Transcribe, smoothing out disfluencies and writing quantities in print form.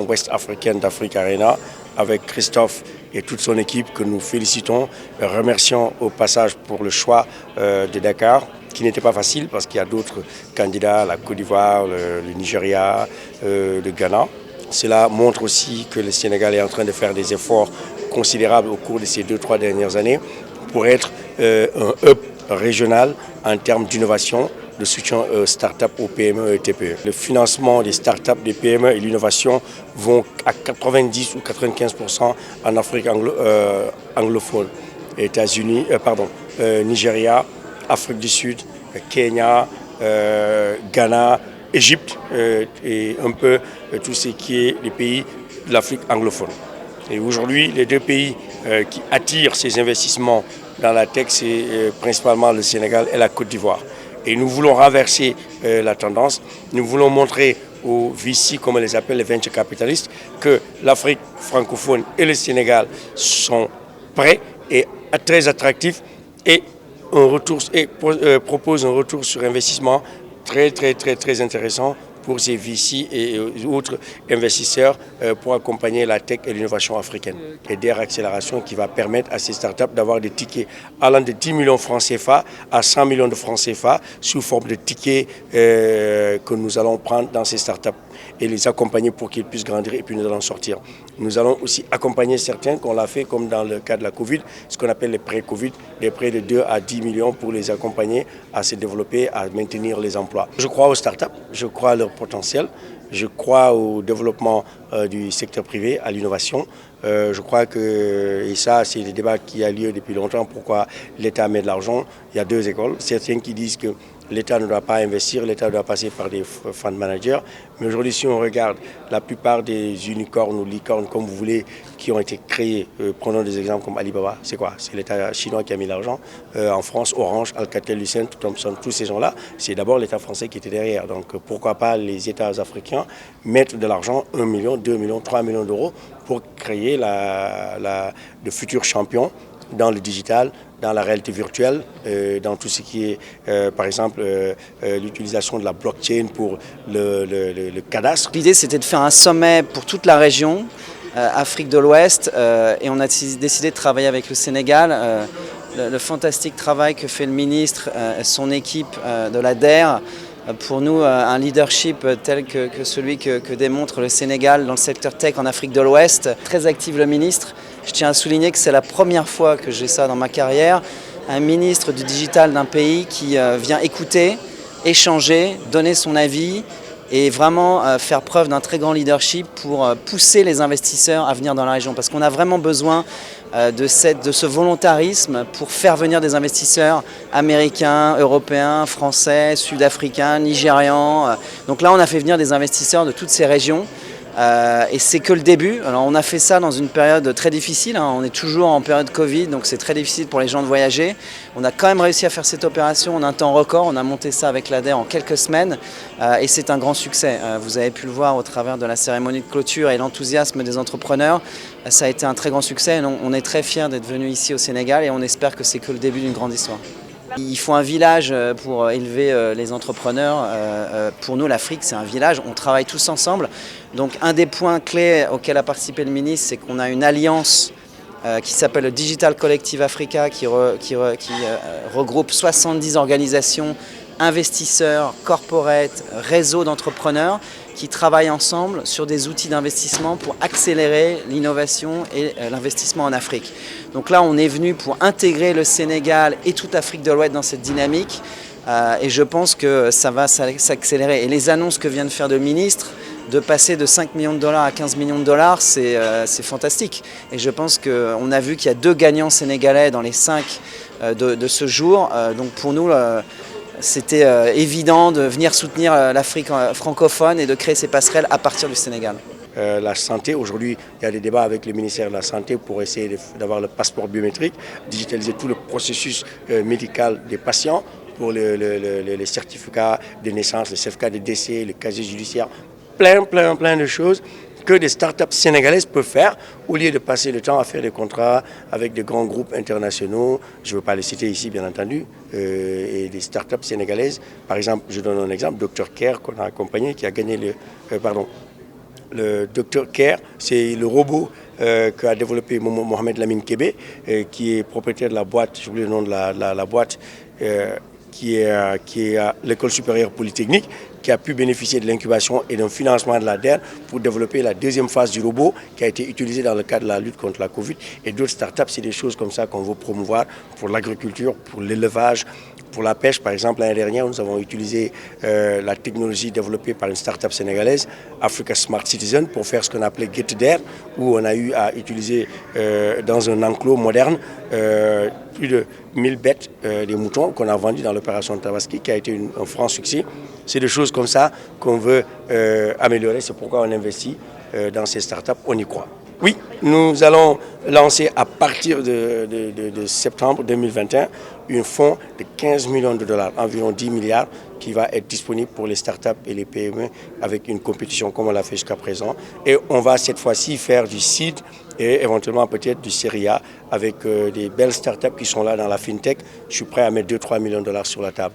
fédération ouest africaine d'Afrique Arena, avec Christophe et toute son équipe que nous félicitons, remercions au passage pour le choix de Dakar, qui n'était pas facile parce qu'il y a d'autres candidats, la Côte d'Ivoire, le Nigeria, le Ghana. Cela montre aussi que le Sénégal est en train de faire des efforts considérables au cours de ces 2-3 dernières années pour être un hub régional en termes d'innovation, de soutien aux start-up, aux PME et TPE. Le financement des start-up, des PME et l'innovation vont à 90 ou 95% en Afrique anglophone, États-Unis, Nigeria, Afrique du Sud, Kenya, Ghana, Égypte et un peu tout ce qui est les pays de l'Afrique anglophone. Et aujourd'hui, les deux pays qui attirent ces investissements dans la tech, c'est principalement le Sénégal et la Côte d'Ivoire. Et nous voulons renverser la tendance. Nous voulons montrer aux VC, comme on les appelle, les venture capitalistes, que l'Afrique francophone et le Sénégal sont prêts et très attractifs et proposent un retour sur investissement très intéressant pour ces VC et autres investisseurs pour accompagner la tech et l'innovation africaine. Et DER Accélération qui va permettre à ces startups d'avoir des tickets allant de 10 millions de francs CFA à 100 millions de francs CFA sous forme de tickets que nous allons prendre dans ces startups et les accompagner pour qu'ils puissent grandir et puis nous allons sortir. Nous allons aussi accompagner certains, qu'on l'a fait comme dans le cas de la Covid, ce qu'on appelle les prêts-Covid, des prêts de 2 à 10 millions pour les accompagner à se développer, à maintenir les emplois. Je crois aux startups, je crois à leur potentiel, je crois au développement du secteur privé, à l'innovation. Je crois que, et ça c'est des débats qui ont lieu depuis longtemps, pourquoi l'État met de l'argent. Il y a deux écoles, certains qui disent que l'État ne doit pas investir, l'État doit passer par des fund managers. Mais aujourd'hui, si on regarde la plupart des unicornes ou licornes, comme vous voulez, qui ont été créés, prenons des exemples comme Alibaba, c'est quoi? C'est l'État chinois qui a mis l'argent. En France, Orange, Alcatel-Lucent, Thomson, tous ces gens-là, c'est d'abord l'État français qui était derrière. Donc pourquoi pas les États africains mettre de l'argent, 1 million, 2 millions, 3 millions d'euros pour créer de futurs champions dans le digital, dans la réalité virtuelle, dans tout ce qui est, par exemple, l'utilisation de la blockchain pour le cadastre. L'idée, c'était de faire un sommet pour toute la région, Afrique de l'Ouest, et on a décidé de travailler avec le Sénégal. Le fantastique travail que fait le ministre, son équipe de la DER, pour nous, un leadership tel que celui que démontre le Sénégal dans le secteur tech en Afrique de l'Ouest. Très actif le ministre. Je tiens à souligner que c'est la première fois que j'ai ça dans ma carrière. Un ministre du digital d'un pays qui vient écouter, échanger, donner son avis et vraiment faire preuve d'un très grand leadership pour pousser les investisseurs à venir dans la région. Parce qu'on a vraiment besoin de ce volontarisme pour faire venir des investisseurs américains, européens, français, sud-africains, nigérians. Donc là, on a fait venir des investisseurs de toutes ces régions. Et c'est que le début. Alors on a fait ça dans une période très difficile, hein. On est toujours en période Covid, donc c'est très difficile pour les gens de voyager. On a quand même réussi à faire cette opération en un temps record. On a monté ça avec l'ADER en quelques semaines et c'est un grand succès. Vous avez pu le voir au travers de la cérémonie de clôture et l'enthousiasme des entrepreneurs. Ça a été un très grand succès. On est très fiers d'être venus ici au Sénégal et on espère que c'est que le début d'une grande histoire. Il faut un village pour élever les entrepreneurs. Pour nous, l'Afrique, c'est un village. On travaille tous ensemble. Donc, un des points clés auxquels a participé le ministre, c'est qu'on a une alliance qui s'appelle le Digital Collective Africa, qui regroupe 70 organisations, investisseurs, corporates, réseaux d'entrepreneurs qui travaillent ensemble sur des outils d'investissement pour accélérer l'innovation et l'investissement en Afrique. Donc là, on est venu pour intégrer le Sénégal et toute l'Afrique de l'Ouest dans cette dynamique et je pense que ça va s'accélérer. Et les annonces que vient de faire le ministre, de passer de 5 millions de dollars à 15 millions de dollars, c'est fantastique. Et je pense qu'on a vu qu'il y a 2 gagnants sénégalais dans les 5 de ce jour. Donc pour nous, c'était évident de venir soutenir l'Afrique francophone et de créer ces passerelles à partir du Sénégal. La santé, aujourd'hui, il y a des débats avec le ministère de la Santé pour essayer d'avoir le passeport biométrique, digitaliser tout le processus médical des patients pour les certificats de naissance, les certificats de décès, le casier judiciaire, plein de choses que des startups sénégalaises peuvent faire au lieu de passer le temps à faire des contrats avec des grands groupes internationaux. Je ne veux pas les citer ici, bien entendu, et des startups sénégalaises. Par exemple, je donne un exemple, Dr Care, qu'on a accompagné, qui a gagné le Dr Care, c'est le robot qu'a développé Mohamed Lamine Kébé, qui est propriétaire de la boîte, j'oublie le nom de la boîte, qui est à l'École supérieure polytechnique, qui a pu bénéficier de l'incubation et d'un financement de l'ADER pour développer la deuxième phase du robot qui a été utilisé dans le cadre de la lutte contre la Covid. Et d'autres startups, c'est des choses comme ça qu'on veut promouvoir pour l'agriculture, pour l'élevage, pour la pêche. Par exemple, l'année dernière, nous avons utilisé la technologie développée par une start-up sénégalaise, Africa Smart Citizen, pour faire ce qu'on appelait Get There, où on a eu à utiliser dans un enclos moderne plus de 1000 bêtes, des moutons qu'on a vendus dans l'opération Tabaski, qui a été un franc succès. C'est des choses comme ça qu'on veut améliorer. C'est pourquoi on investit dans ces startups. On y croit. Oui, nous allons lancer à partir de septembre 2021 un fonds de 15 millions de dollars, environ 10 milliards, qui va être disponible pour les startups et les PME avec une compétition comme on l'a fait jusqu'à présent. Et on va cette fois-ci faire du seed et éventuellement peut-être du Serie A avec des belles startups qui sont là dans la FinTech. Je suis prêt à mettre 2-3 millions de dollars sur la table.